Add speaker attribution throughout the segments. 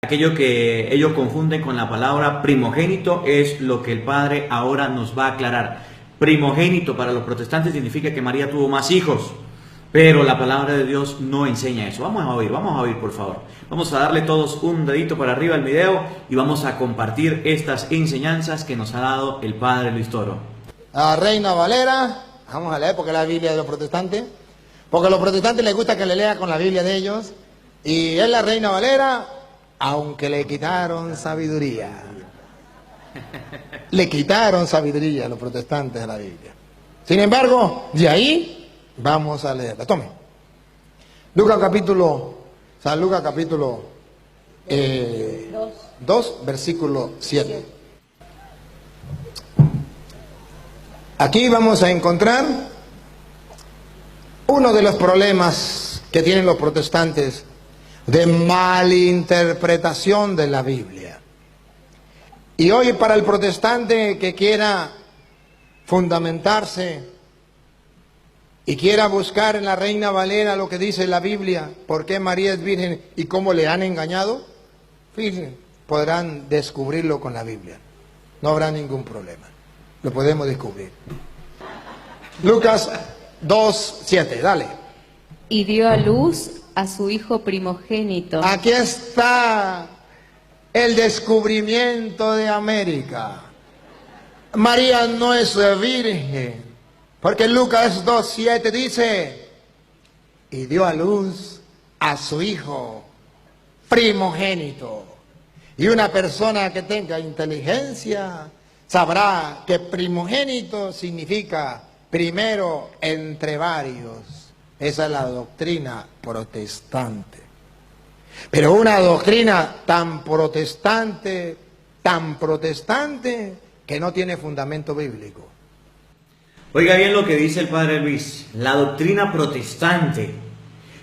Speaker 1: Aquello que ellos confunden con la palabra primogénito es lo que el Padre ahora nos va a aclarar. Primogénito para los protestantes significa que María tuvo más hijos, pero la palabra de Dios no enseña eso. Vamos a oír por favor. Vamos a darle todos un dedito para arriba al video y vamos a compartir estas enseñanzas que nos ha dado el Padre Luis Toro.
Speaker 2: A Reina Valera, vamos a leer porque es la Biblia de los protestantes, porque a los protestantes les gusta que le lea con la Biblia de ellos, y es la Reina Valera, aunque le quitaron sabiduría. Le quitaron sabiduría a los protestantes de la Biblia. Sin embargo, de ahí vamos a leerla. Tome. San Lucas capítulo 2, versículo 7. Aquí vamos a encontrar uno de los problemas que tienen los protestantes de malinterpretación de la Biblia. Y hoy para el protestante que quiera fundamentarse y quiera buscar en la Reina Valera lo que dice la Biblia, por qué María es virgen y cómo le han engañado, fíjense, podrán descubrirlo con la Biblia. No habrá ningún problema. Lo podemos descubrir. Lucas 2:7, dale.
Speaker 3: Y dio a luz a su hijo primogénito.
Speaker 2: Aquí está el descubrimiento de América. María no es virgen, porque Lucas 2:7 dice, y dio a luz a su hijo primogénito. Y una persona que tenga inteligencia sabrá que primogénito significa primero entre varios. Esa es la doctrina protestante. Pero una doctrina tan protestante, que no tiene fundamento bíblico.
Speaker 1: Oiga bien lo que dice el Padre Luis. La doctrina protestante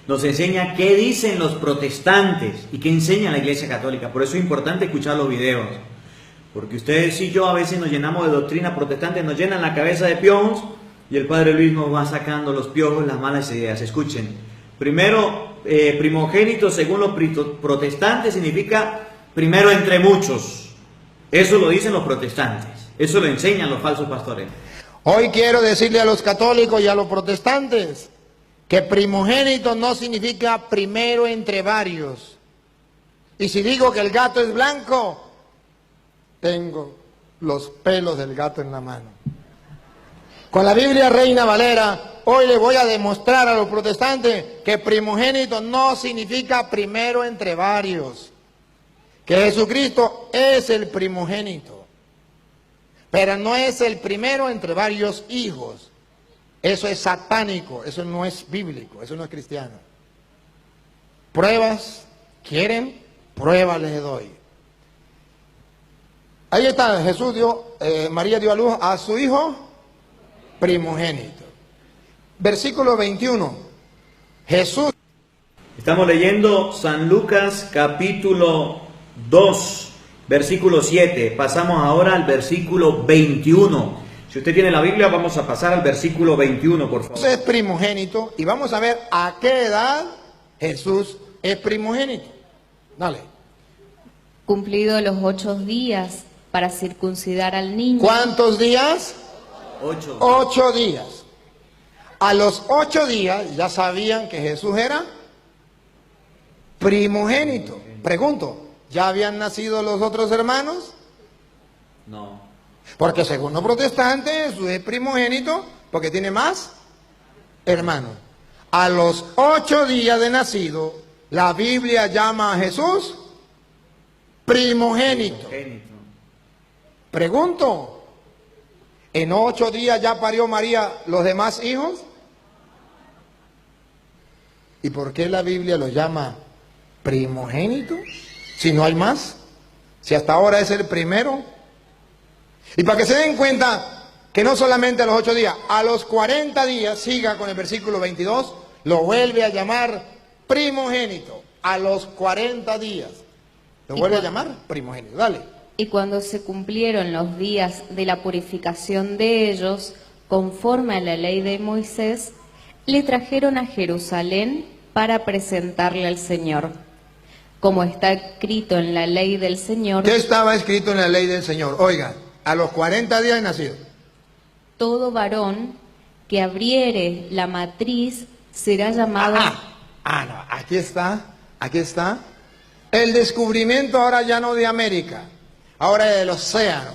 Speaker 1: nos enseña qué dicen los protestantes y qué enseña la Iglesia Católica. Por eso es importante escuchar los videos. Porque ustedes y yo a veces nos llenamos de doctrina protestante, nos llenan la cabeza de piojos y el Padre Luis nos va sacando los piojos, las malas ideas. Escuchen. Primero, primogénito según los protestantes significa primero entre muchos. Eso lo dicen los protestantes. Eso lo enseñan los falsos pastores.
Speaker 2: Hoy quiero decirle a los católicos y a los protestantes que primogénito no significa primero entre varios. Y si digo que el gato es blanco, tengo los pelos del gato en la mano. Con la Biblia Reina Valera, hoy le voy a demostrar a los protestantes que primogénito no significa primero entre varios. Que Jesucristo es el primogénito, pero no es el primero entre varios hijos. Eso es satánico, eso no es bíblico, eso no es cristiano. ¿Pruebas? ¿Quieren? Pruebas les doy. Ahí está, María dio a luz a su hijo primogénito. Versículo 21. Jesús.
Speaker 1: Estamos leyendo San Lucas capítulo 2, versículo 7. Pasamos ahora al versículo 21. Si usted tiene la Biblia, vamos a pasar al versículo 21, por favor.
Speaker 2: Jesús es primogénito y vamos a ver a qué edad Jesús es primogénito. Dale.
Speaker 3: Cumplido los 8 días para circuncidar al niño.
Speaker 2: ¿Cuántos días?
Speaker 1: 8.
Speaker 2: 8 días. A los 8 días ya sabían que Jesús era primogénito. Pregunto, ¿ya habían nacido los otros hermanos?
Speaker 1: No.
Speaker 2: Porque según los protestantes, Jesús es primogénito porque tiene más hermanos. A los 8 días de nacido, la Biblia llama a Jesús primogénito. Pregunto, ¿en 8 días ya parió María los demás hijos? ¿Y por qué la Biblia lo llama primogénito? Si no hay más, si hasta ahora es el primero. Y para que se den cuenta que no solamente a los 8 días, a los 40 días, siga con el versículo 22, lo vuelve a llamar primogénito. A los 40 días, lo vuelve a llamar primogénito. Dale.
Speaker 3: Y cuando se cumplieron los días de la purificación de ellos, conforme a la ley de Moisés, le trajeron a Jerusalén para presentarle al Señor. como está escrito en la ley del Señor.
Speaker 2: ¿Qué estaba escrito en la ley del Señor? Oigan, a los 40 días de nacido.
Speaker 3: Todo varón que abriere la matriz será llamado...
Speaker 2: No, aquí está. El descubrimiento ahora ya no de América, ahora del océano.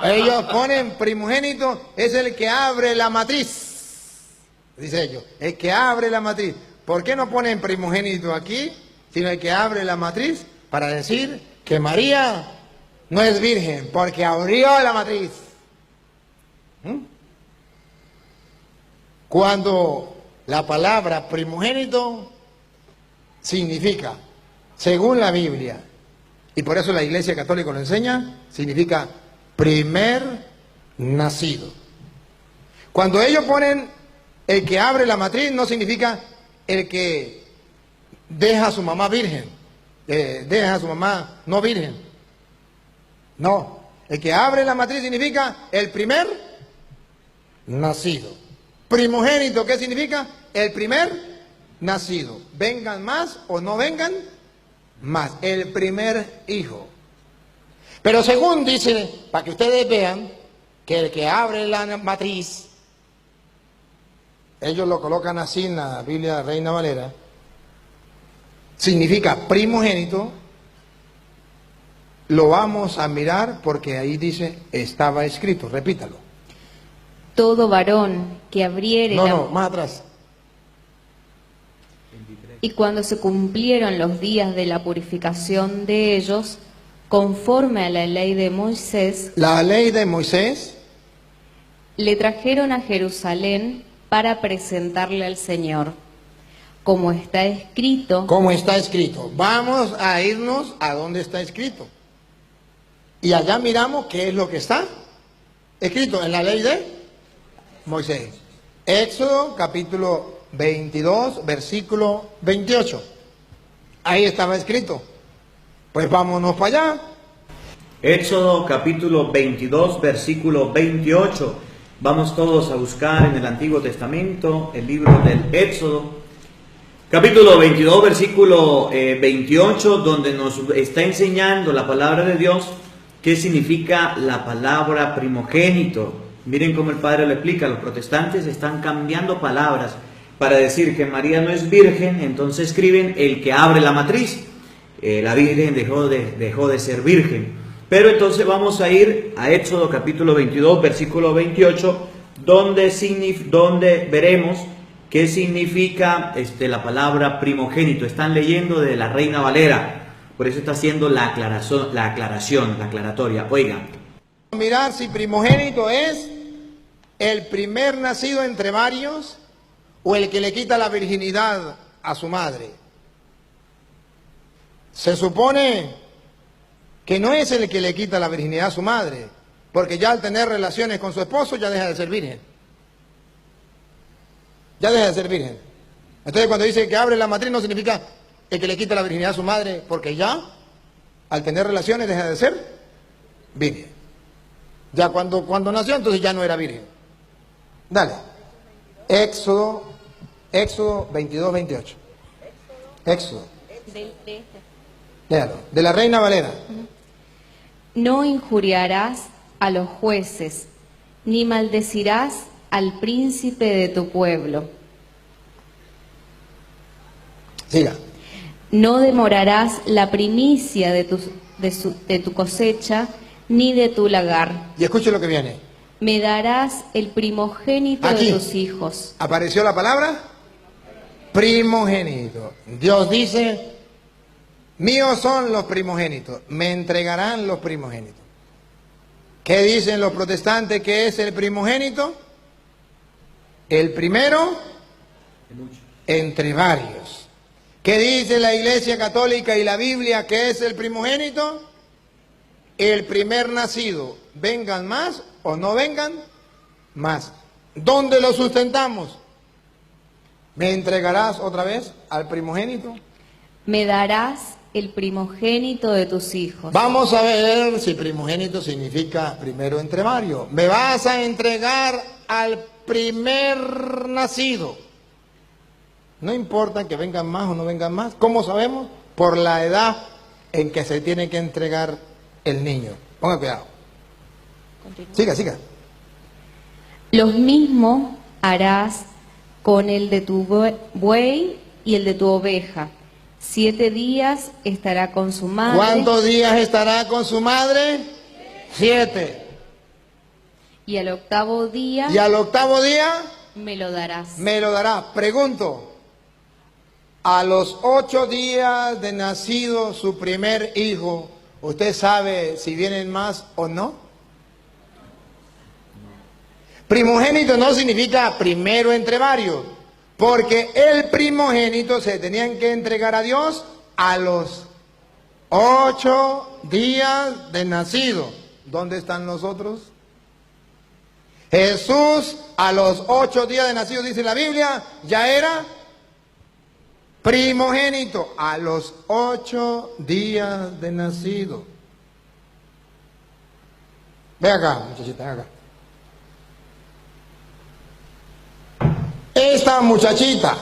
Speaker 2: Ellos ponen primogénito, es el que abre la matriz. Dice ellos, el que abre la matriz. ¿Por qué no ponen primogénito aquí, sino el que abre la matriz? Para decir que María no es virgen, porque abrió la matriz. Cuando la palabra primogénito significa, según la Biblia, y por eso la Iglesia Católica lo enseña, significa primer nacido. Cuando ellos ponen el que abre la matriz, no significa el que deja a su mamá virgen, deja a su mamá no virgen. No, el que abre la matriz significa el primer nacido. Primogénito, ¿qué significa? El primer nacido. Vengan más o no vengan más. El primer hijo. Pero según dice, para que ustedes vean, que el que abre la matriz, ellos lo colocan así en la Biblia Reina Valera, significa primogénito. Lo vamos a mirar porque ahí dice, estaba escrito, repítalo.
Speaker 3: Todo varón que abriere
Speaker 2: más atrás.
Speaker 3: Y cuando se cumplieron los días de la purificación de ellos, conforme a la ley de Moisés,
Speaker 2: la ley de Moisés,
Speaker 3: le trajeron a Jerusalén para presentarle al Señor, como está escrito.
Speaker 2: Como está escrito. Vamos a irnos a donde está escrito. Y allá miramos qué es lo que está escrito en la ley de Moisés. Éxodo capítulo 22, versículo 28. Ahí estaba escrito. Pues vámonos para allá.
Speaker 1: Éxodo capítulo 22, versículo 28. Vamos todos a buscar en el Antiguo Testamento el libro del Éxodo. Capítulo 22, versículo 28, donde nos está enseñando la palabra de Dios qué significa la palabra primogénito. Miren cómo el Padre lo explica. Los protestantes están cambiando palabras para decir que María no es virgen, entonces escriben el que abre la matriz. La Virgen dejó de ser virgen. Pero entonces vamos a ir a Éxodo capítulo 22, versículo 28, donde veremos qué significa la palabra primogénito. Están leyendo de la Reina Valera, por eso está haciendo la aclaratoria. Oigan.
Speaker 2: Mirar si primogénito es el primer nacido entre varios o el que le quita la virginidad a su madre. Se supone que no es el que le quita la virginidad a su madre, porque ya al tener relaciones con su esposo ya deja de ser virgen. Ya deja de ser virgen. Entonces cuando dice que abre la matriz no significa el que le quita la virginidad a su madre, porque ya al tener relaciones deja de ser virgen. Ya cuando nació entonces ya no era virgen. Dale. Éxodo 22, 28. Éxodo. Léalo, de la Reina Valera.
Speaker 3: No injuriarás a los jueces, ni maldecirás al príncipe de tu pueblo.
Speaker 2: Siga.
Speaker 3: No demorarás la primicia de tu cosecha, ni de tu lagar.
Speaker 2: Y escuche lo que viene.
Speaker 3: Me darás el primogénito
Speaker 2: Aquí
Speaker 3: de tus hijos.
Speaker 2: ¿Apareció la palabra? Primogénito. Dios dice, míos son los primogénitos, me entregarán los primogénitos. ¿Qué dicen los protestantes que es el primogénito? El primero entre varios. ¿Qué dice la Iglesia Católica y la Biblia que es el primogénito? El primer nacido, vengan más o no vengan más. ¿Dónde lo sustentamos? ¿Me entregarás otra vez al primogénito?
Speaker 3: Me darás el primogénito de tus hijos.
Speaker 2: Vamos a ver si primogénito significa primero entre varios. Me vas a entregar al primer nacido. No importa que vengan más o no vengan más. ¿Cómo sabemos? por la edad en que se tiene que entregar el niño. Ponga cuidado.
Speaker 3: Continúa.
Speaker 2: Siga, siga.
Speaker 3: Los mismos harás con el de tu buey y el de tu oveja. 7 días estará con su madre.
Speaker 2: ¿Cuántos días estará con su madre? 7.
Speaker 3: Y al octavo día
Speaker 2: Y al octavo día
Speaker 3: me lo darás.
Speaker 2: me lo dará. Pregunto, a los 8 días de nacido su primer hijo, ¿usted sabe si vienen más o no? Primogénito no significa primero entre varios, porque el primogénito se tenían que entregar a Dios a los 8 días de nacido. ¿Dónde están los otros? Jesús a los 8 días de nacido, dice la Biblia, ya era primogénito a los 8 días de nacido. Ve acá, muchachita, ven acá. Esta muchachita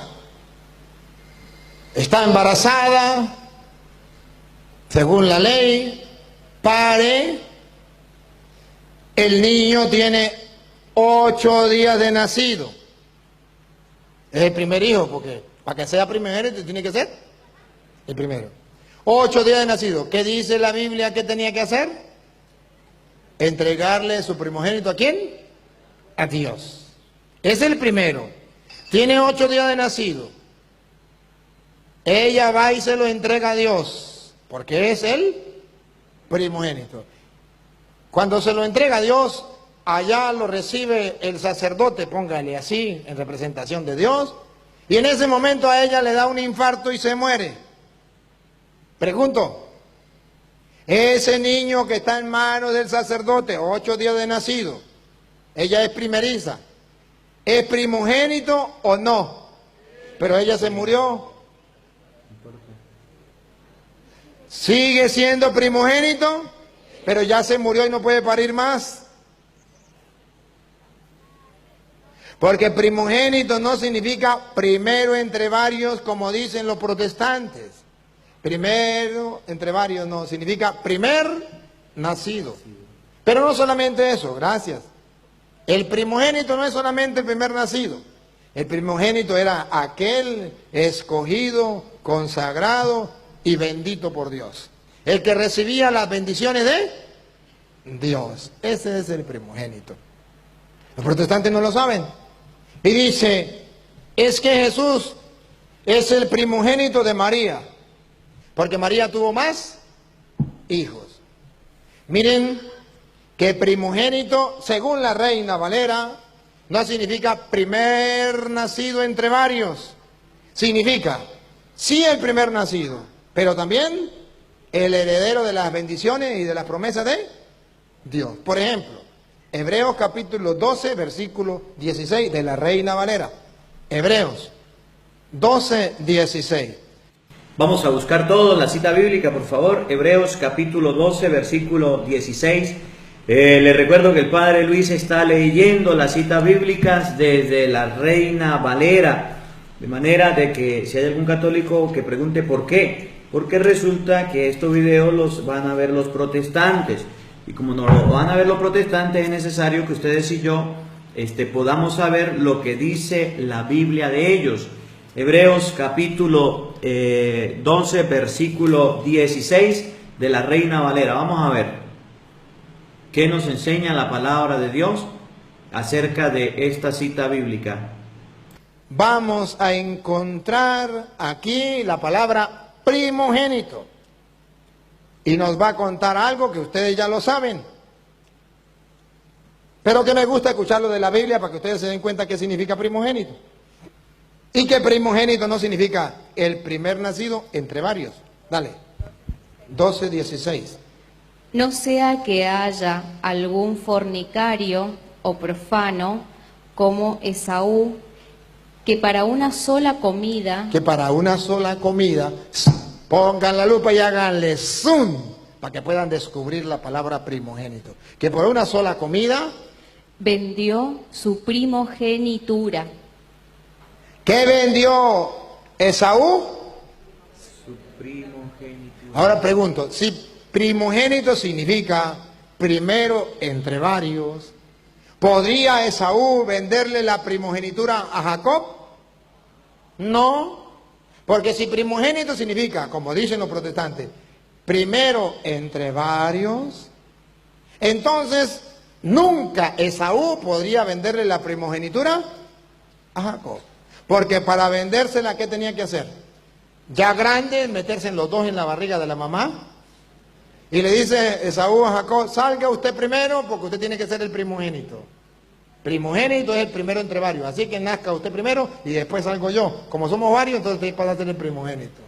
Speaker 2: está embarazada, según la ley, pare, el niño tiene 8 días de nacido. Es el primer hijo, porque para que sea primogénito tiene que ser el primero. 8 días de nacido. ¿Qué dice la Biblia que tenía que hacer? Entregarle su primogénito ¿a quién? A Dios. Es el primero. Tiene 8 días de nacido. Ella va y se lo entrega a Dios, porque es el primogénito. Cuando se lo entrega a Dios, allá lo recibe el sacerdote, póngale así, en representación de Dios, y en ese momento a ella le da un infarto y se muere. Pregunto, ese niño que está en manos del sacerdote, 8 días de nacido, ella es primeriza, ¿es primogénito o no? Pero ella se murió. Sigue siendo primogénito, pero ya se murió y no puede parir más. Porque primogénito no significa primero entre varios, como dicen los protestantes. Primero entre varios no, significa primer nacido. Pero no solamente eso, gracias. El primogénito no es solamente el primer nacido. El primogénito era aquel escogido, consagrado y bendito por Dios. El que recibía las bendiciones de Dios. Ese es el primogénito. Los protestantes no lo saben. Y dice, es que Jesús es el primogénito de María, porque María tuvo más hijos. Miren que primogénito, según la Reina Valera, no significa primer nacido entre varios. Significa, sí el primer nacido, pero también el heredero de las bendiciones y de las promesas de Dios. Por ejemplo, Hebreos capítulo 12, versículo 16 de la Reina Valera. Hebreos 12, 16.
Speaker 1: Vamos a buscar todos la cita bíblica, por favor. Hebreos capítulo 12, versículo 16. Les recuerdo que el Padre Luis está leyendo las citas bíblicas desde la Reina Valera. De manera de que si hay algún católico que pregunte por qué. Porque resulta que estos videos los van a ver los protestantes. Y como no lo van a ver los protestantes, es necesario que ustedes y yo podamos saber lo que dice la Biblia de ellos. Hebreos capítulo 12, versículo 16 de la Reina Valera. Vamos a ver qué nos enseña la palabra de Dios acerca de esta cita bíblica.
Speaker 2: Vamos a encontrar aquí la palabra primogénito. Y nos va a contar algo que ustedes ya lo saben, pero que me gusta escucharlo de la Biblia para que ustedes se den cuenta qué significa primogénito. Y que primogénito no significa el primer nacido entre varios. Dale, 12, 16.
Speaker 3: No sea que haya algún fornicario o profano como Esaú, que para una sola comida
Speaker 2: Pongan la lupa y háganle zoom para que puedan descubrir la palabra primogénito. Que por una sola comida
Speaker 3: vendió su primogenitura.
Speaker 2: ¿qué vendió Esaú?
Speaker 1: Su primogenitura.
Speaker 2: Ahora pregunto, si primogénito significa primero entre varios, ¿podría Esaú venderle la primogenitura a Jacob? No, porque si primogénito significa, como dicen los protestantes, primero entre varios, entonces nunca Esaú podría venderle la primogenitura a Jacob. Porque para vendérsela, ¿qué tenía que hacer? Ya grande, meterse en los dos en la barriga de la mamá. Y le dice Esaú a Jacob, salga usted primero porque usted tiene que ser el primogénito. Primogénito es el primero entre varios. Así que nazca usted primero y después salgo yo. Como somos varios, entonces usted pasa a ser el primogénito.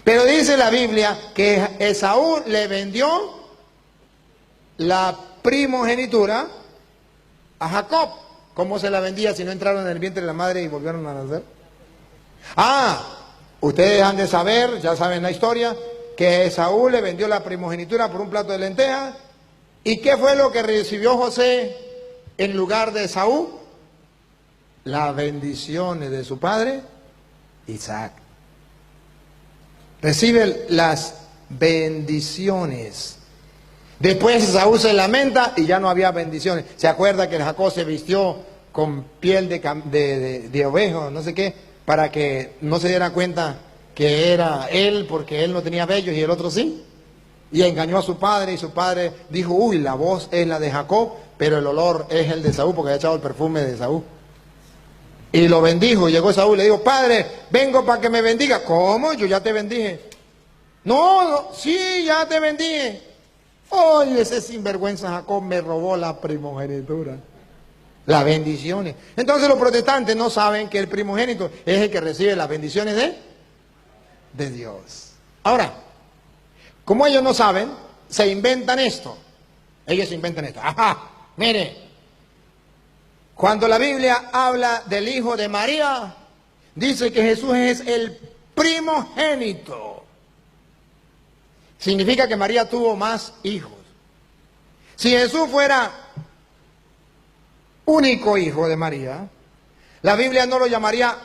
Speaker 2: Pero dice la Biblia que Esaú le vendió la primogenitura a Jacob. ¿Cómo se la vendía si no entraron en el vientre de la madre y volvieron a nacer? Ustedes han de saber, ya saben la historia, que Esaú le vendió la primogenitura por un plato de lentejas. ¿Y qué fue lo que recibió José en lugar de Esaú? Las bendiciones de su padre Isaac. Recibe las bendiciones. Después Esaú se lamenta y ya no había bendiciones. ¿Se acuerda que Jacob se vistió con piel de oveja, no sé qué, para que no se diera cuenta que era él, porque él no tenía vellos y el otro sí? Y engañó a su padre y su padre dijo, uy, la voz es la de Jacob, pero el olor es el de Esaú porque había echado el perfume de Esaú. Y lo bendijo, y llegó Esaú y le dijo, padre, vengo para que me bendiga. ¿Cómo? Yo ya te bendije. No, sí, ya te bendije. Oye, ese sinvergüenza Jacob me robó la primogenitura, las bendiciones. Entonces los protestantes no saben que el primogénito es el que recibe las bendiciones de Dios. Ahora, como ellos no saben, se inventan esto. Ellos inventan esto. Ajá, mire, cuando la Biblia habla del hijo de María, dice que Jesús es el primogénito. Significa que María tuvo más hijos. Si Jesús fuera único hijo de María, la Biblia no lo llamaría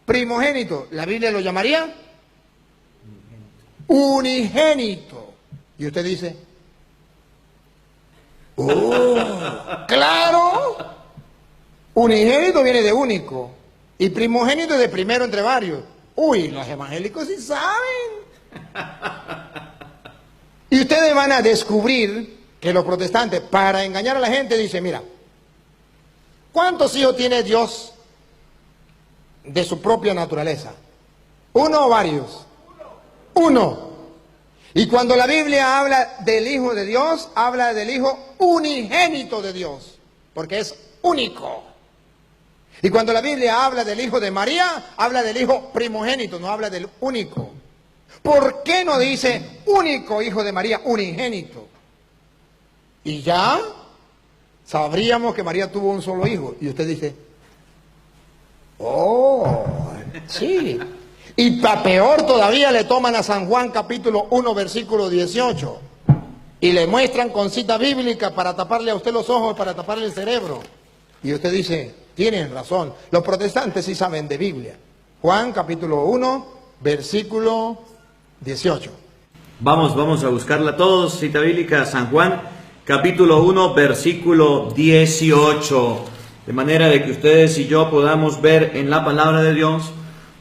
Speaker 2: primogénito, la Biblia lo llamaría unigénito. Y usted dice, claro, unigénito viene de único y primogénito de primero entre varios. Uy, los evangélicos sí saben. Y ustedes van a descubrir que los protestantes, para engañar a la gente, dicen, mira, ¿cuántos hijos tiene Dios de su propia naturaleza? ¿Uno o varios? Uno. Y cuando la Biblia habla del Hijo de Dios, habla del Hijo unigénito de Dios, porque es único. Y cuando la Biblia habla del Hijo de María, habla del Hijo primogénito, no habla del único. ¿Por qué no dice único hijo de María, unigénito? Y ya sabríamos que María tuvo un solo hijo. Y usted dice, oh, sí. Y para peor todavía le toman a San Juan capítulo 1 versículo 18 y le muestran con cita bíblica para taparle a usted los ojos, para taparle el cerebro. Y usted dice, tienen razón, los protestantes sí saben de Biblia. Juan capítulo 1 versículo 18.
Speaker 1: Vamos a buscarla todos, cita bíblica, San Juan, capítulo 1, versículo 18. De manera de que ustedes y yo podamos ver en la palabra de Dios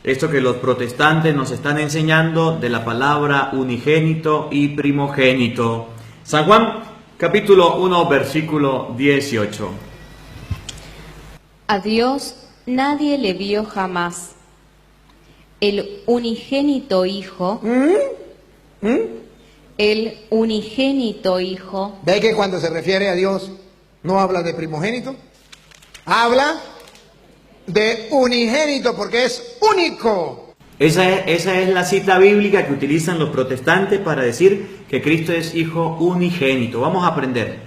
Speaker 1: esto que los protestantes nos están enseñando de la palabra unigénito y primogénito. San Juan, capítulo 1, versículo 18.
Speaker 3: A Dios nadie le vio jamás. El unigénito Hijo, el unigénito Hijo.
Speaker 2: ¿Ve que cuando se refiere a Dios no habla de primogénito? Habla de unigénito porque es único.
Speaker 1: Esa es la cita bíblica que utilizan los protestantes para decir que Cristo es Hijo unigénito. Vamos a aprender.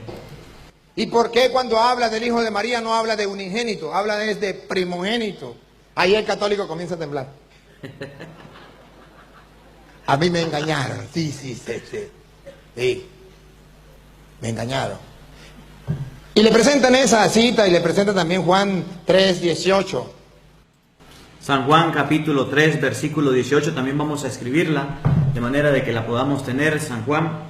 Speaker 2: ¿Y por qué cuando habla del Hijo de María no habla de unigénito? Habla de primogénito. Ahí el católico comienza a temblar. A mí me engañaron, sí. Me engañaron. Y le presentan esa cita y le presentan también Juan 3:18.
Speaker 1: San Juan capítulo 3, versículo 18, también vamos a escribirla de manera de que la podamos tener. San Juan,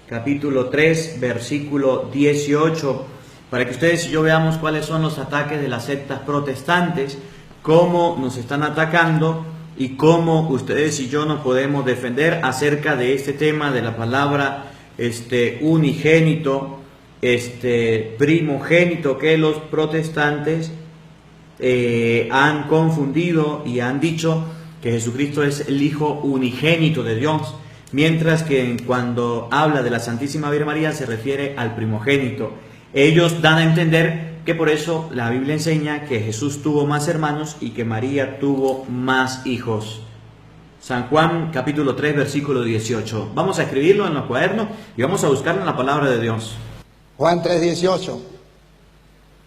Speaker 1: capítulo 3, versículo 18, para que ustedes y yo veamos cuáles son los ataques de las sectas protestantes, cómo nos están atacando y cómo ustedes y yo nos podemos defender acerca de este tema de la palabra unigénito, primogénito, que los protestantes han confundido y han dicho que Jesucristo es el Hijo unigénito de Dios, mientras que cuando habla de la Santísima Virgen María se refiere al primogénito. Ellos dan a entender que por eso la Biblia enseña que Jesús tuvo más hermanos y que María tuvo más hijos. San Juan capítulo 3 versículo 18. Vamos a escribirlo en los cuadernos y vamos a buscarlo en la palabra de Dios.
Speaker 2: Juan 3:18,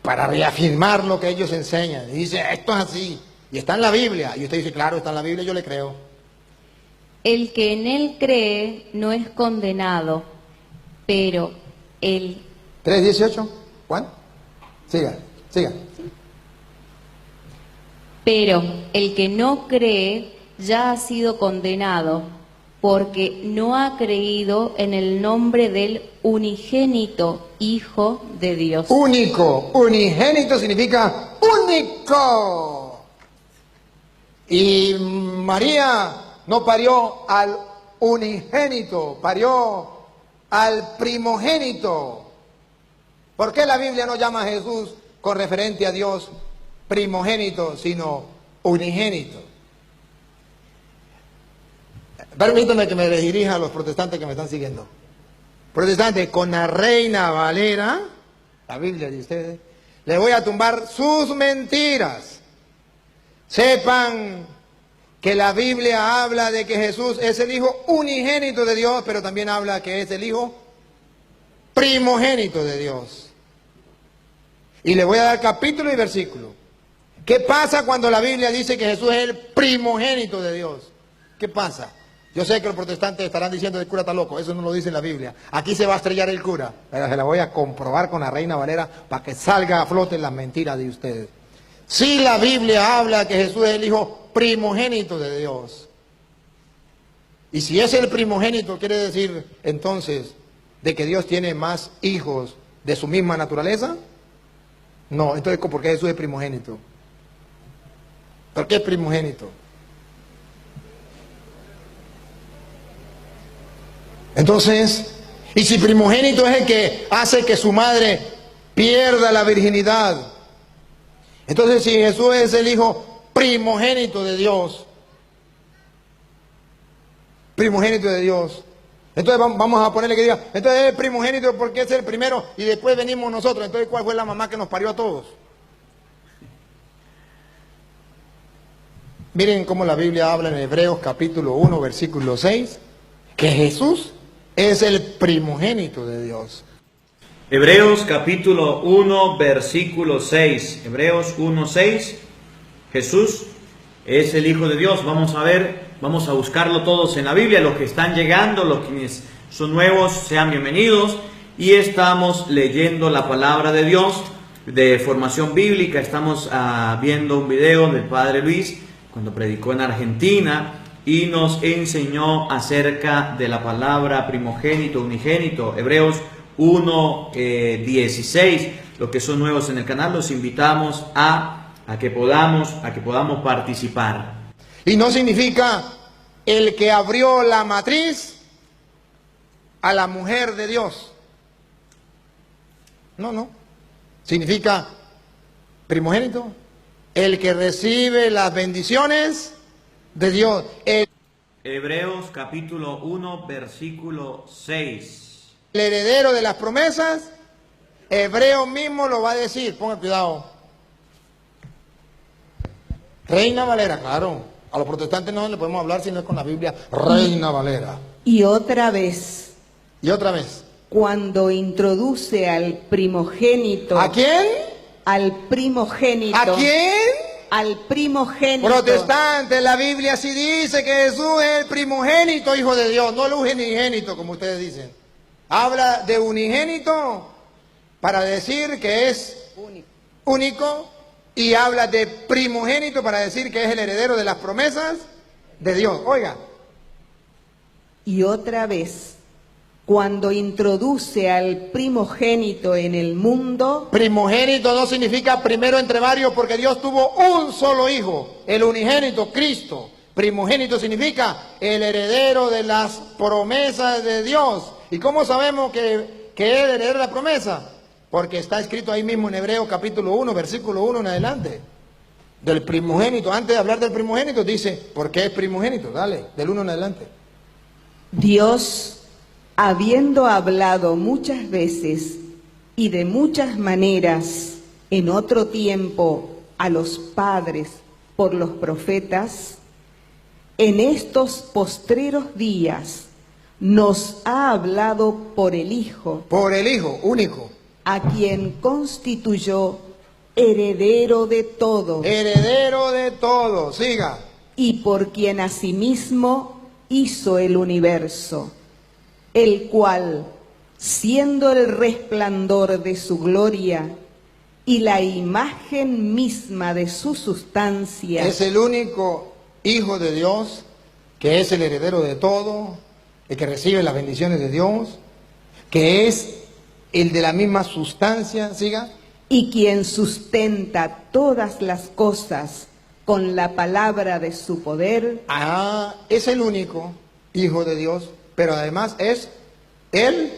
Speaker 2: para reafirmar lo que ellos enseñan. Y dice, esto es así, y está en la Biblia. Y usted dice, claro, está en la Biblia, yo le creo.
Speaker 3: El que en él cree no es condenado, pero el...
Speaker 2: 3:18, Juan, siga.
Speaker 3: Pero el que no cree ya ha sido condenado, porque no ha creído en el nombre del unigénito Hijo de Dios.
Speaker 2: Único, unigénito significa único. Y María no parió al unigénito, parió al primogénito. ¿Por qué la Biblia no llama a Jesús con referente a Dios primogénito, sino unigénito? Permítanme que me dirija a los protestantes que me están siguiendo. Protestantes, con la Reina Valera, la Biblia de ustedes, le voy a tumbar sus mentiras. Sepan que la Biblia habla de que Jesús es el Hijo unigénito de Dios, pero también habla que es el Hijo primogénito de Dios. Y le voy a dar capítulo y versículo. ¿Qué pasa cuando la Biblia dice que Jesús es el primogénito de Dios? ¿Qué pasa? Yo sé que los protestantes estarán diciendo que el cura está loco, eso no lo dice en la Biblia. Aquí se va a estrellar el cura, pero se la voy a comprobar con la Reina Valera para que salga a flote las mentiras de ustedes. Si la Biblia habla que Jesús es el Hijo primogénito de Dios, y si es el primogénito, quiere decir entonces de que Dios tiene más hijos de su misma naturaleza. No, entonces ¿por qué Jesús es primogénito? ¿Por qué es primogénito? Entonces, y si primogénito es el que hace que su madre pierda la virginidad, entonces si Jesús es el Hijo primogénito de Dios, entonces vamos a ponerle que diga, entonces es primogénito porque es el primero y después venimos nosotros. Entonces, ¿cuál fue la mamá que nos parió a todos? Miren cómo la Biblia habla en Hebreos capítulo 1 versículo 6, que Jesús es el primogénito de Dios.
Speaker 1: Hebreos capítulo 1 versículo 6. Hebreos 1:6. Jesús es el Hijo de Dios. Vamos a ver, vamos a buscarlo todos en la Biblia. Los que están llegando, los quienes son nuevos, sean bienvenidos. Y estamos leyendo la palabra de Dios de formación bíblica. Estamos viendo un video del Padre Luis cuando predicó en Argentina y nos enseñó acerca de la palabra primogénito, unigénito. Hebreos 1:16. Los que son nuevos en el canal, los invitamos a que podamos participar.
Speaker 2: Y no significa el que abrió la matriz a la mujer de Dios. No. Significa primogénito, el que recibe las bendiciones de Dios.
Speaker 1: Hebreos capítulo 1 versículo 6.
Speaker 2: El heredero de las promesas, Hebreo mismo lo va a decir, pongan cuidado. Reina Valera, claro. A los protestantes no le podemos hablar si no es con la Biblia. Reina Valera.
Speaker 4: Y otra vez,
Speaker 2: cuando
Speaker 4: introduce al primogénito.
Speaker 2: ¿A quién?
Speaker 4: Al primogénito.
Speaker 2: ¿A quién?
Speaker 4: Al primogénito.
Speaker 2: Protestantes, la Biblia sí dice que Jesús es el primogénito, Hijo de Dios, no el unigénito, como ustedes dicen. Habla de unigénito para decir que es único y habla de primogénito para decir que es el heredero de las promesas de Dios. Oiga,
Speaker 4: Y otra vez, cuando introduce al primogénito en el mundo,
Speaker 2: primogénito no significa primero entre varios, porque Dios tuvo un solo hijo, el unigénito, Cristo. Primogénito significa el heredero de las promesas de Dios. ¿Y cómo sabemos que es el heredero de la promesa? Porque está escrito ahí mismo en Hebreos capítulo 1, versículo 1 en adelante. Del primogénito, antes de hablar del primogénito, dice, ¿por qué es primogénito? Dale, del 1 en adelante.
Speaker 4: Dios, habiendo hablado muchas veces y de muchas maneras en otro tiempo a los padres por los profetas, en estos postreros días nos ha hablado por el Hijo,
Speaker 2: único,
Speaker 4: a quien constituyó heredero de todo,
Speaker 2: heredero de todo, siga,
Speaker 4: y por quien asimismo hizo el universo, el cual, siendo el resplandor de su gloria y la imagen misma de su sustancia,
Speaker 2: es el único Hijo de Dios, que es el heredero de todo, el que recibe las bendiciones de Dios, que es el de la misma sustancia, siga,
Speaker 4: y quien sustenta todas las cosas con la palabra de su poder.
Speaker 2: Es el único Hijo de Dios, pero además es el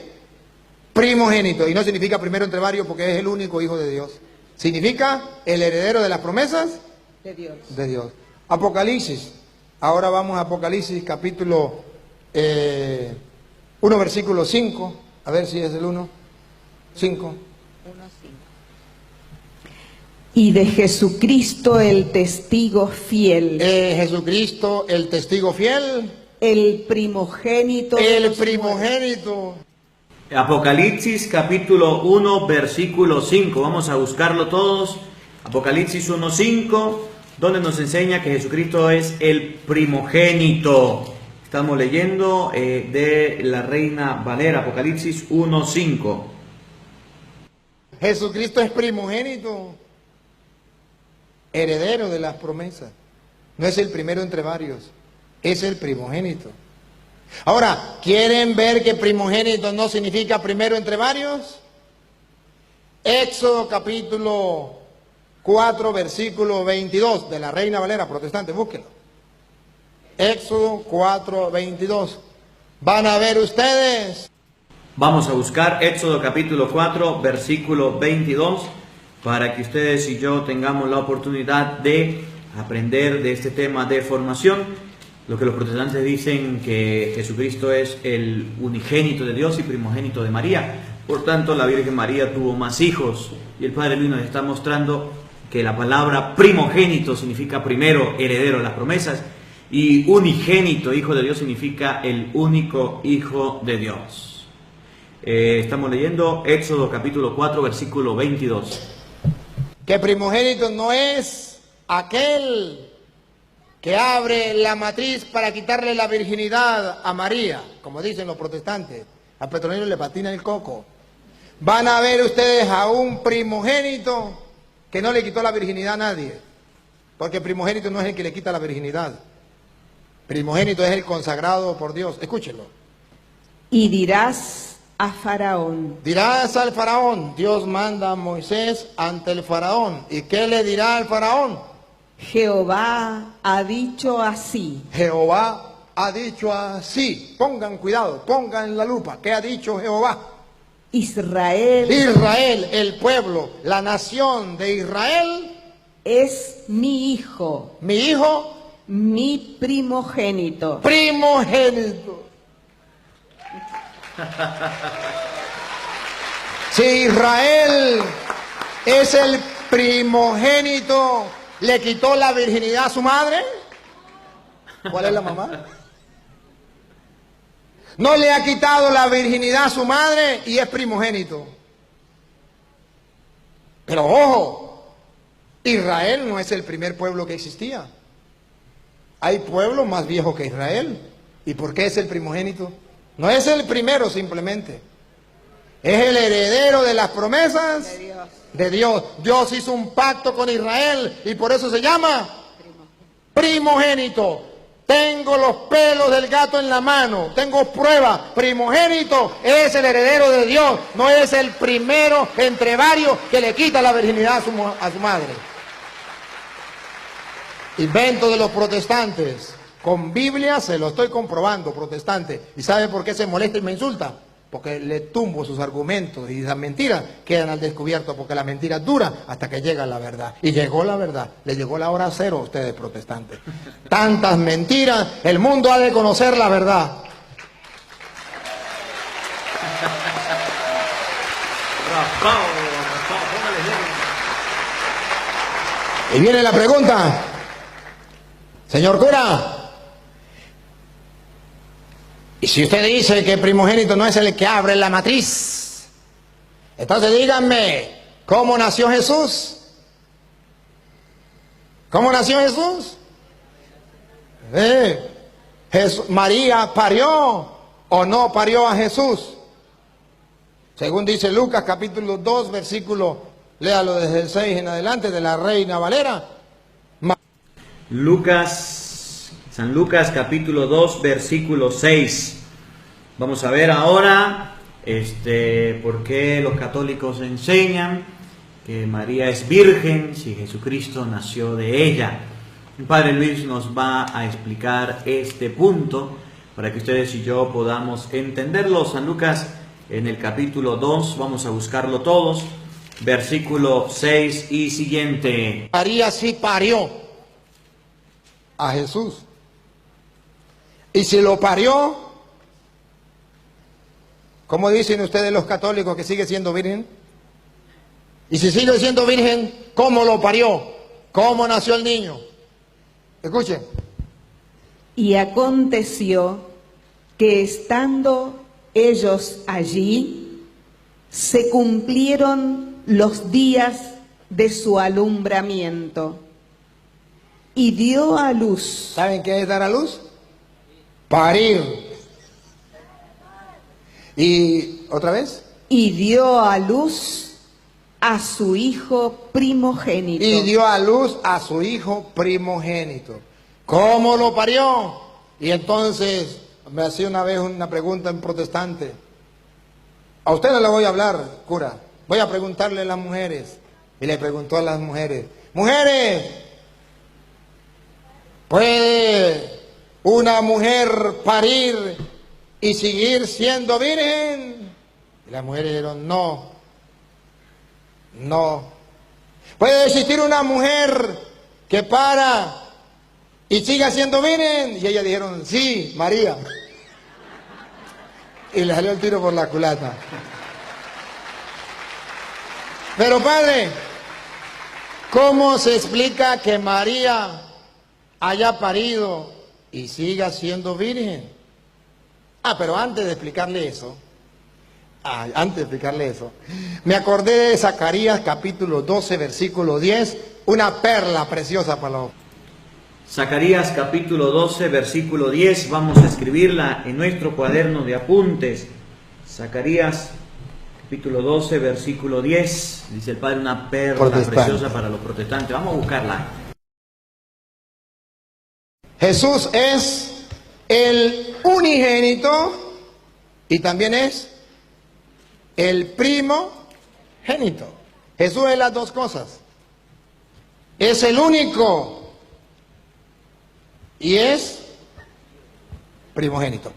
Speaker 2: primogénito, y no significa primero entre varios porque es el único Hijo de Dios, significa el heredero de las promesas
Speaker 4: De Dios.
Speaker 2: de Dios. Apocalipsis, ahora vamos a Apocalipsis capítulo 1 versículo 5, a ver si es el 1, 5.
Speaker 4: Y de Jesucristo el testigo fiel,
Speaker 2: Jesucristo el testigo fiel,
Speaker 4: el primogénito de
Speaker 2: el
Speaker 4: los
Speaker 2: primogénito.
Speaker 1: Apocalipsis capítulo 1 versículo 5. Vamos a buscarlo todos. Apocalipsis 1:5, donde nos enseña que Jesucristo es el primogénito. Estamos leyendo de la Reina Valera, Apocalipsis 1:5.
Speaker 2: Jesucristo es primogénito, heredero de las promesas. No es el primero entre varios, es el primogénito. Ahora, ¿quieren ver que primogénito no significa primero entre varios? Éxodo capítulo 4, versículo 22 de la Reina Valera protestante, búsquenlo. Éxodo 4, 22. Van a ver ustedes.
Speaker 1: Vamos a buscar Éxodo capítulo 4, versículo 22, para que ustedes y yo tengamos la oportunidad de aprender de este tema de formación. Lo que los protestantes dicen que Jesucristo es el unigénito de Dios y primogénito de María. Por tanto, la Virgen María tuvo más hijos. Y el Padre Luis nos está mostrando que la palabra primogénito significa primero, heredero de las promesas. Y unigénito, hijo de Dios, significa el único hijo de Dios. Estamos leyendo Éxodo capítulo 4, versículo 22.
Speaker 2: Que primogénito no es aquel que abre la matriz para quitarle la virginidad a María, como dicen los protestantes. A Petronilo le patina el coco. Van a ver ustedes a un primogénito que no le quitó la virginidad a nadie, porque primogénito no es el que le quita la virginidad. Primogénito es el consagrado por Dios. Escúchenlo.
Speaker 4: Y dirás a Faraón,
Speaker 2: Dirás al faraón, Dios manda a Moisés ante el faraón. ¿Y qué le dirá al faraón?
Speaker 4: Jehová ha dicho así.
Speaker 2: Jehová ha dicho así. Pongan cuidado, pongan la lupa. ¿Qué ha dicho Jehová?
Speaker 4: Israel
Speaker 2: Israel, el pueblo, la nación de Israel,
Speaker 4: es mi hijo,
Speaker 2: mi hijo
Speaker 4: mi primogénito.
Speaker 2: primogénito. Si Israel es el primogénito, ¿le quitó la virginidad a su madre? ¿Cuál es la mamá? No le ha quitado la virginidad a su madre y es primogénito. Pero ojo, Israel no es el primer pueblo que existía. Hay pueblos más viejos que Israel. ¿Y por qué es el primogénito? No es el primero simplemente. Es el heredero de las promesas de Dios. Dios hizo un pacto con Israel y por eso se llama primogénito. tengo los pelos del gato en la mano, tengo pruebas. Primogénito es el heredero de Dios, no es el primero entre varios que le quita la virginidad a su madre. Invento de los protestantes. Con Biblia se lo estoy comprobando, protestante. ¿Y sabe por qué se molesta y me insulta? Porque le tumbo sus argumentos y las mentiras quedan al descubierto, porque la mentira dura hasta que llega la verdad. Y llegó la verdad, le llegó la hora cero a ustedes, protestantes. Tantas mentiras, el mundo ha de conocer la verdad. Y viene la pregunta, señor cura, y si usted dice que el primogénito no es el que abre la matriz, entonces díganme, ¿cómo nació Jesús? ¿Cómo nació Jesús? ¿María parió o no parió a Jesús? Según dice Lucas capítulo 2, versículo, léalo desde el 6 en adelante, de la Reina Valera.
Speaker 1: San Lucas capítulo 2 versículo 6. Vamos a ver ahora por qué los católicos enseñan que María es virgen si Jesucristo nació de ella. El Padre Luis nos va a explicar este punto para que ustedes y yo podamos entenderlo. San Lucas en el capítulo 2, vamos a buscarlo todos, versículo 6 y siguiente.
Speaker 2: María sí parió a Jesús. Y si lo parió, ¿cómo dicen ustedes los católicos que sigue siendo virgen? Y si sigue siendo virgen, ¿cómo lo parió? ¿Cómo nació el niño? Escuchen.
Speaker 4: Y aconteció que estando ellos allí, se cumplieron los días de su alumbramiento. Y dio a luz.
Speaker 2: ¿Saben qué es dar a luz? Parir. ¿Y otra vez?
Speaker 4: Y dio a luz a su hijo primogénito.
Speaker 2: Y dio a luz a su hijo primogénito. ¿Cómo lo parió? Y entonces me hacía una vez una pregunta en protestante. A usted no le voy a hablar, cura. Voy a preguntarle a las mujeres. Y le preguntó a las mujeres. Mujeres, ¿puede una mujer parir y seguir siendo virgen? Y las mujeres dijeron, no. ¿Puede existir una mujer que para y siga siendo virgen? Y ellas dijeron, sí, María. Y le salió el tiro por la culata. Pero padre, ¿cómo se explica que María haya parido y siga siendo virgen? Pero antes de explicarle eso, me acordé de Zacarías capítulo 12, versículo 10, una perla preciosa para los...
Speaker 1: Zacarías capítulo 12, versículo 10, vamos a escribirla en nuestro cuaderno de apuntes. Zacarías capítulo 12, versículo 10, dice el Padre, una perla preciosa para los protestantes. Vamos a buscarla.
Speaker 2: Jesús es el unigénito y también es el primogénito. Jesús es las dos cosas. Es el único y es primogénito.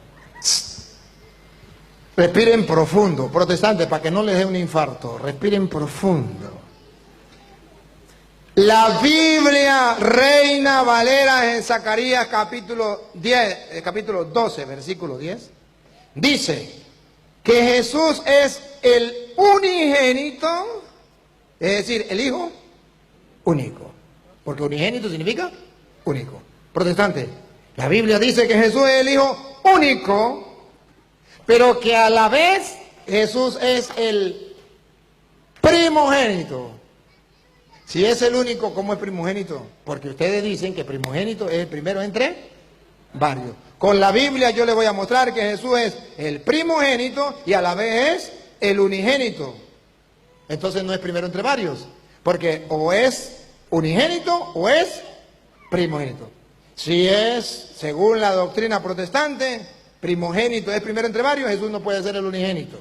Speaker 2: Respiren profundo, protestantes, para que no les dé un infarto. Respiren profundo. La Biblia Reina Valera en Zacarías capítulo 12, versículo 10, dice que Jesús es el unigénito, es decir, el Hijo único. Porque unigénito significa único. Protestante, la Biblia dice que Jesús es el Hijo único, pero que a la vez Jesús es el primogénito. Si es el único, ¿cómo es primogénito? Porque ustedes dicen que primogénito es el primero entre varios. Con la Biblia yo les voy a mostrar que Jesús es el primogénito y a la vez es el unigénito. Entonces no es primero entre varios, porque o es unigénito o es primogénito. Si es, según la doctrina protestante, primogénito es primero entre varios, Jesús no puede ser el unigénito.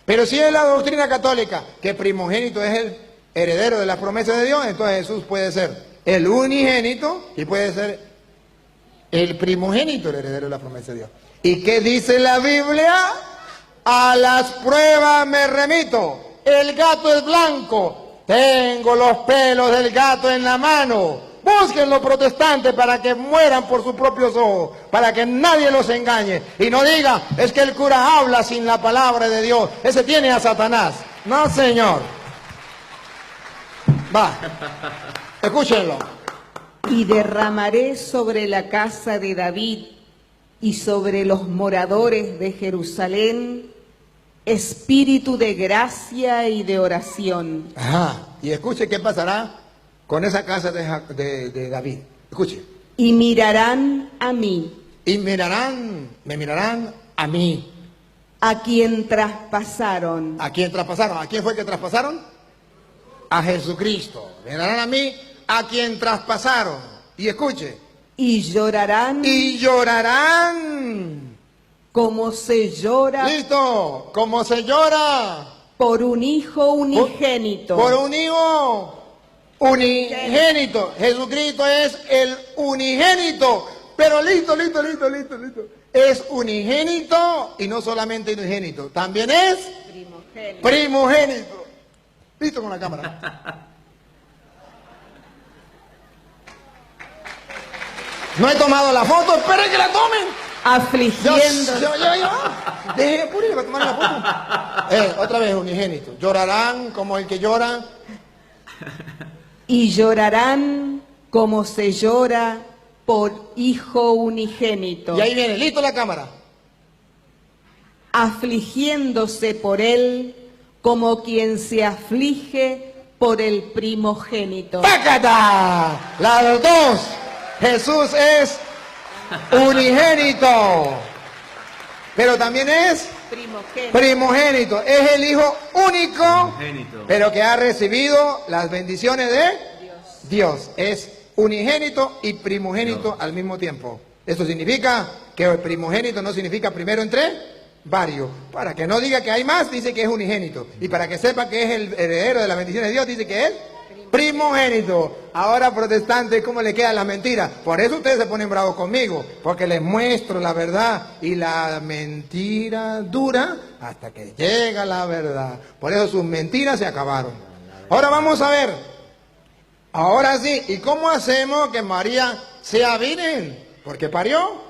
Speaker 2: Pero si es la doctrina católica, que primogénito es el heredero de las promesas de Dios, entonces Jesús puede ser el unigénito y puede ser el primogénito, el heredero de la promesa de Dios. ¿Y qué dice la Biblia? A las pruebas me remito. El gato es blanco. Tengo los pelos del gato en la mano. Busquen los protestantes para que mueran por sus propios ojos, para que nadie los engañe. Y no diga, es que el cura habla sin la palabra de Dios. Ese tiene a Satanás. No, señor. Va. Escúchenlo.
Speaker 4: Y derramaré sobre la casa de David y sobre los moradores de Jerusalén espíritu de gracia y de oración.
Speaker 2: Ajá. Y escuche qué pasará con esa casa de David. Escuche.
Speaker 4: Y mirarán a mí,
Speaker 2: Y me mirarán a mí.
Speaker 4: a quien traspasaron,
Speaker 2: ¿A quién traspasaron? ¿A quién fue que traspasaron? A Jesucristo. Mirarán a mí, a quien traspasaron. Y escuche.
Speaker 4: y llorarán
Speaker 2: Y llorarán.
Speaker 4: como se llora
Speaker 2: Listo. Como se llora.
Speaker 4: por un hijo unigénito.
Speaker 2: Por un hijo unigénito. Jesucristo es el unigénito. Pero listo. Es unigénito y no solamente unigénito. También es primogénito. Listo con la cámara. No he tomado la foto, esperen que la tomen.
Speaker 4: Afligiendo.
Speaker 2: Deje apúrele para tomar la foto. Otra vez unigénito. Llorarán como el que llora.
Speaker 4: Y llorarán como se llora por hijo unigénito,
Speaker 2: Y ahí viene, listo la cámara.
Speaker 4: afligiéndose por él como quien se aflige por el primogénito.
Speaker 2: ¡Pácata! Las dos. Jesús es unigénito. Pero también es primogénito. Es el hijo único,
Speaker 1: Primogénito.
Speaker 2: pero que ha recibido las bendiciones de Dios. Es unigénito y primogénito al mismo tiempo. Esto significa que el primogénito no significa primero entre varios. Para que no diga que hay más, dice que es unigénito. Y para que sepa que es el heredero de las bendiciones de Dios, dice que es primogénito. Ahora, protestantes, ¿cómo le quedan las mentiras? Por eso ustedes se ponen bravos conmigo, porque les muestro la verdad y la mentira dura hasta que llega la verdad. Por eso sus mentiras se acabaron. Ahora vamos a ver. Ahora sí, ¿y cómo hacemos que María sea virgen? Porque parió.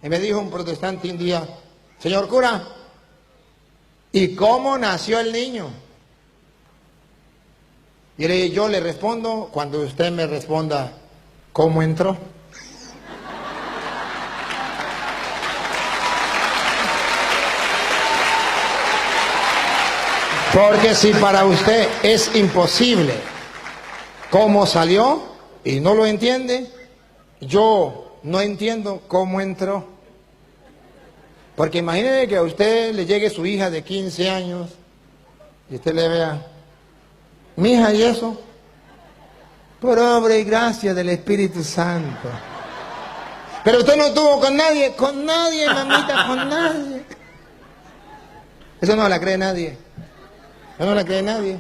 Speaker 2: Y me dijo un protestante un día, señor cura, ¿y cómo nació el niño? Y yo le respondo cuando usted me responda, ¿cómo entró? Porque si para usted es imposible cómo salió y no lo entiende, yo no entiendo cómo entró. Porque imagínese que a usted le llegue su hija de 15 años y usted le vea, mi hija, ¿y eso? Por obra y gracia del Espíritu Santo. Pero usted no estuvo con nadie, mamita, con nadie. Eso no la cree nadie. Eso no la cree nadie.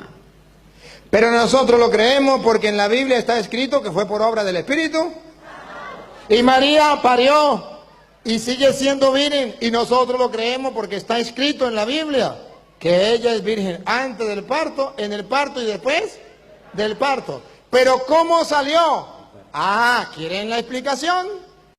Speaker 2: Pero nosotros lo creemos porque en la Biblia está escrito que fue por obra del Espíritu. Y María parió y sigue siendo virgen. Y nosotros lo creemos porque está escrito en la Biblia que ella es virgen antes del parto, en el parto y después del parto. Pero ¿cómo salió? Ah, ¿quieren la explicación?